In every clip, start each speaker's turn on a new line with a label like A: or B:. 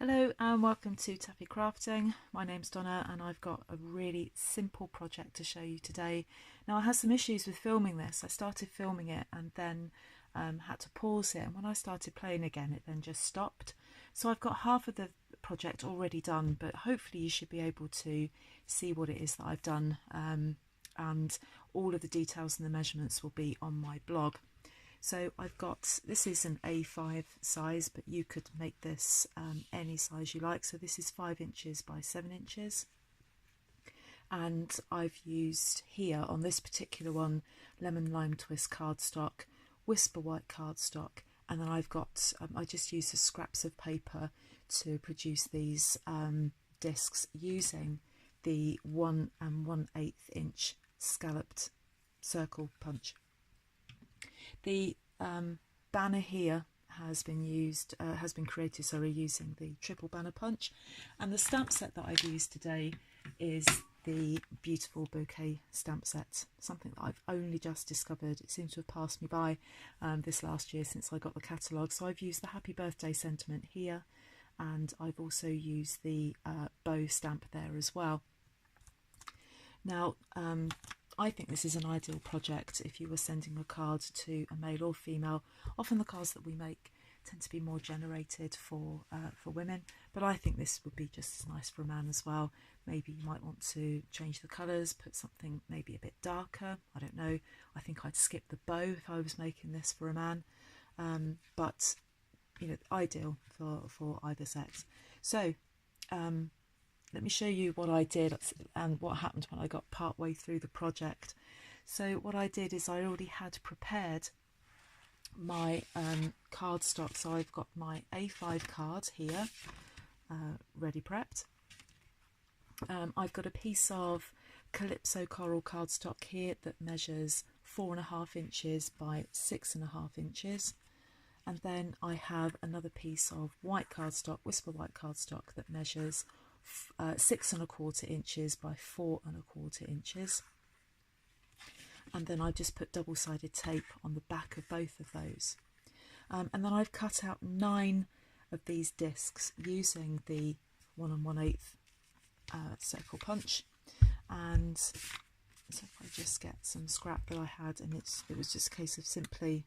A: Hello and welcome to Tappy Crafting. My name's Donna and I've got a really simple project to show you today. Now I had some issues with filming this. I started filming it and then had to pause it, and when I started playing again it then just stopped. So I've got half of the project already done, but hopefully you should be able to see what it is that I've done, and all of the details and the measurements will be on my blog. So I've got, this is an A5 size, but you could make this any size you like. So this is 5 inches by 7 inches. And I've used here on this particular one, lemon lime twist cardstock, whisper white cardstock, and then I've got, I just used the scraps of paper to produce these discs using the 1 1/8 inch scalloped circle punch. The banner here has been created using the triple banner punch, and the stamp set that I've used today is the beautiful bouquet stamp set, something that I've only just discovered. It seems to have passed me by this last year since I got the catalogue. So I've used the happy birthday sentiment here, and I've also used the bow stamp there as well. Now I think this is an ideal project if you were sending a card to a male or female. Often the cards that we make tend to be more generated for women, but I think this would be just as nice for a man as well. Maybe you might want to change the colours, put something maybe a bit darker. I don't know. I think I'd skip the bow if I was making this for a man, but you know, ideal for either sex. So let me show you what I did and what happened when I got part way through the project. So what I did is I already had prepared my cardstock. So I've got my A5 card here, ready prepped. I've got a piece of Calypso Coral cardstock here that measures 4.5 inches by 6.5 inches. And then I have another piece of white cardstock, whisper white cardstock, that measures 6.25 inches by 4.25 inches, and then I just put double-sided tape on the back of both of those, and then I've cut out 9 of these discs using the 1 1/8 circle punch. And so if I just get some scrap that I had, and it was just a case of simply,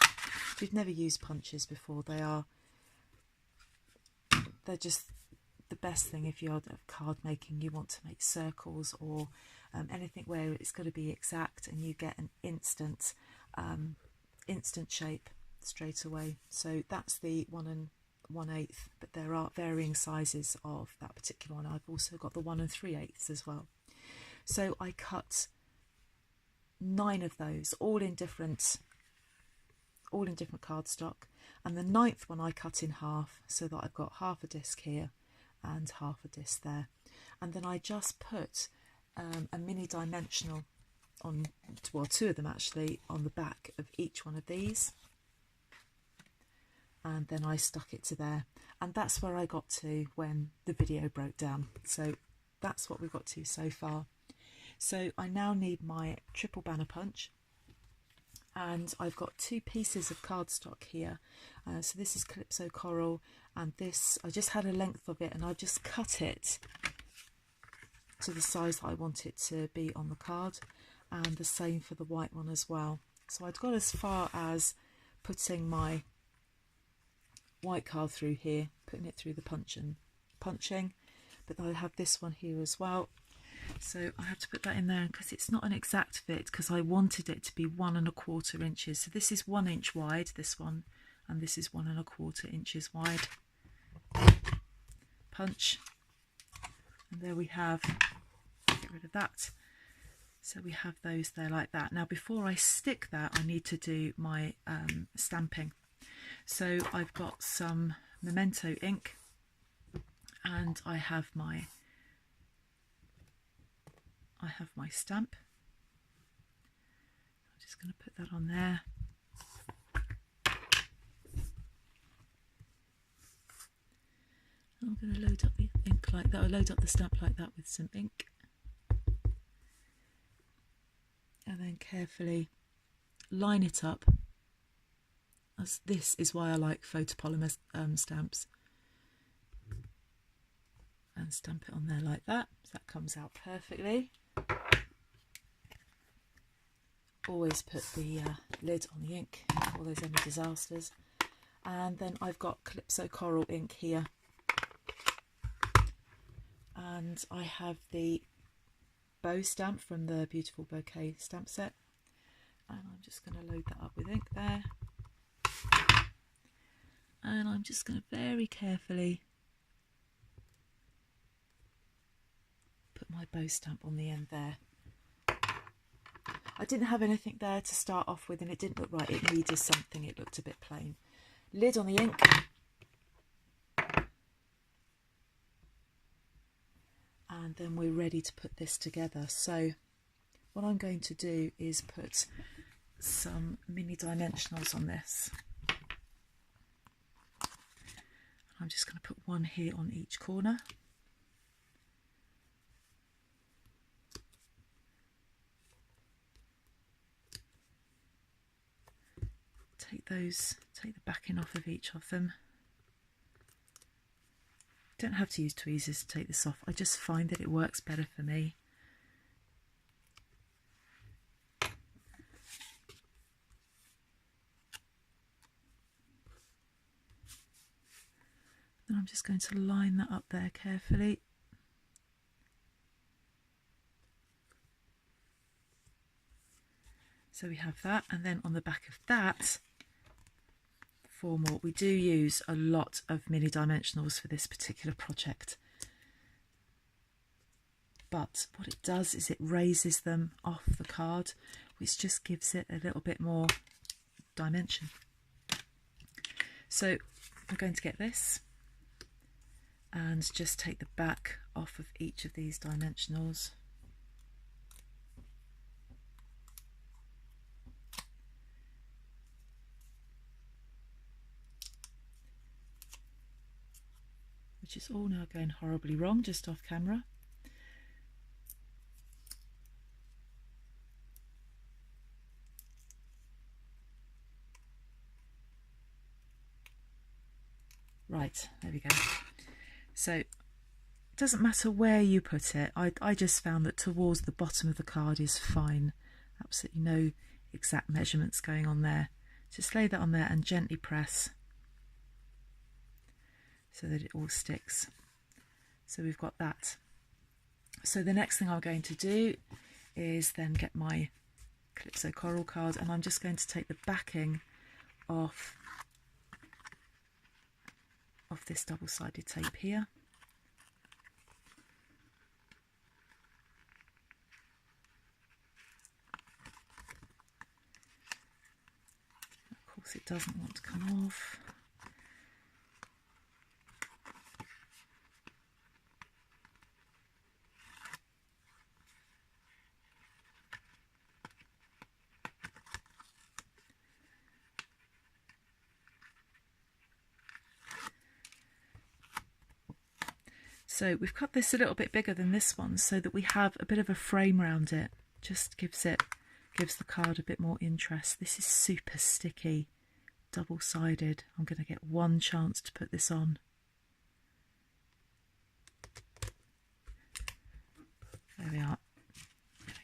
A: if you've never used punches before, they're just the best thing if you're card making, you want to make circles or anything where it's got to be exact and you get an instant shape straight away. So that's the 1 1/8, but there are varying sizes of that particular one. I've also got the 1 3/8 as well. So I cut 9 of those, all in different cardstock, and the 9th one I cut in half so that I've got half a disc here and half a disc there, and then I just put a mini dimensional on, well, 2 of them actually, on the back of each one of these, and then I stuck it to there, and that's where I got to when the video broke down. So that's what we've got to so far. So I now need my triple banner punch, and I've got 2 pieces of cardstock here. So this is Calypso Coral, and this, I just had a length of it and I just cut it to the size that I want it to be on the card, and the same for the white one as well. So I'd got as far as putting my white card through here, putting it through the punching, but I have this one here as well. So I have to put that in there because it's not an exact fit, because I wanted it to be 1 1/4 inches. So this is 1 inch wide, this one, and this is 1 1/4 inches wide. Punch, and there we have, get rid of that. So we have those there like that. Now before I stick that, I need to do my stamping. So I've got some Memento ink, and I have my stamp. I'm just going to put that on there. I'm going to load up the ink like that, or load up the stamp like that with some ink, and then carefully line it up. As this is why I like photopolymer stamps. and stamp it on there like that. So that comes out perfectly. Always put the lid on the ink before there's any disasters. And then I've got Calypso Coral ink here, and I have the bow stamp from the Beautiful Bouquet stamp set, and I'm just going to load that up with ink there, and I'm just going to very carefully put my bow stamp on the end there. I didn't have anything there to start off with and it didn't look right, it needed something, it looked a bit plain. Lid on the ink, and then we're ready to put this together. So what I'm going to do is put some mini dimensionals on this. I'm just going to put one here on each corner. Take the backing off of each of them. Don't have to use tweezers to take this off, I just find that it works better for me. Then I'm just going to line that up there carefully. So we have that, and then on the back of that, 4 more. We do use a lot of mini dimensionals for this particular project, but what it does is it raises them off the card, which just gives it a little bit more dimension. So I'm going to get this and just take the back off of each of these dimensionals. Which is all now going horribly wrong just off camera. Right, there we go. So it doesn't matter where you put it. I just found that towards the bottom of the card is fine. Absolutely no exact measurements going on there. Just lay that on there and gently press so that it all sticks. So we've got that. So the next thing I'm going to do is then get my Calypso Coral card, and I'm just going to take the backing off of this double-sided tape here. Of course it doesn't want to come off. So we've cut this a little bit bigger than this one so that we have a bit of a frame around it. Just gives the card a bit more interest. This is super sticky, double-sided. I'm going to get one chance to put this on. There we are.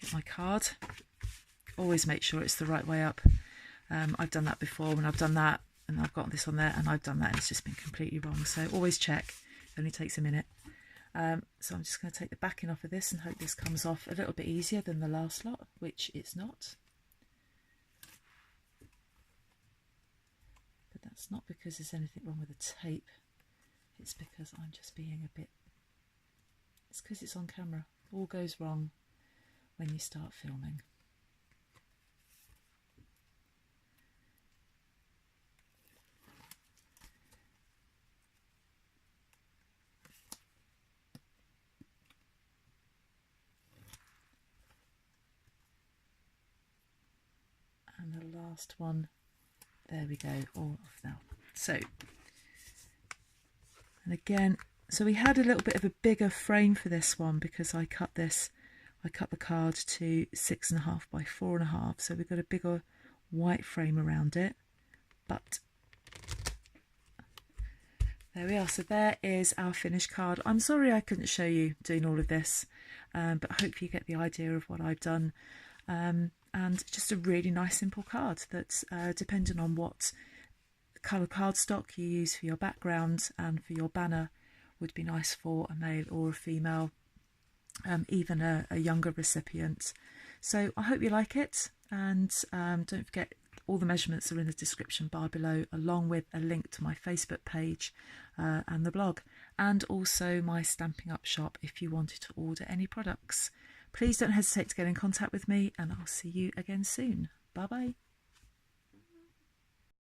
A: Get my card. Always make sure it's the right way up. I've done that before when I've done that and I've got this on there, and I've done that and it's just been completely wrong. So always check. It only takes a minute. So I'm just going to take the backing off of this and hope this comes off a little bit easier than the last lot, which it's not. But that's not because there's anything wrong with the tape. It's because I'm just being a bit... It's because it's on camera. All goes wrong when you start filming. And the last one, there we go, all off now. So, and again, so we had a little bit of a bigger frame for this one because I cut the card to 6.5 by 4.5, so we've got a bigger white frame around it. But There we are. So there is our finished card. I'm sorry I couldn't show you doing all of this, but I hope you get the idea of what I've done. And just a really nice simple card that's depending on what colour cardstock you use for your background and for your banner would be nice for a male or a female, even a younger recipient. So I hope you like it, and don't forget all the measurements are in the description bar below, along with a link to my Facebook page and the blog, and also my Stampin' Up shop if you wanted to order any products. Please don't hesitate to get in contact with me, and I'll see you again soon. Bye bye.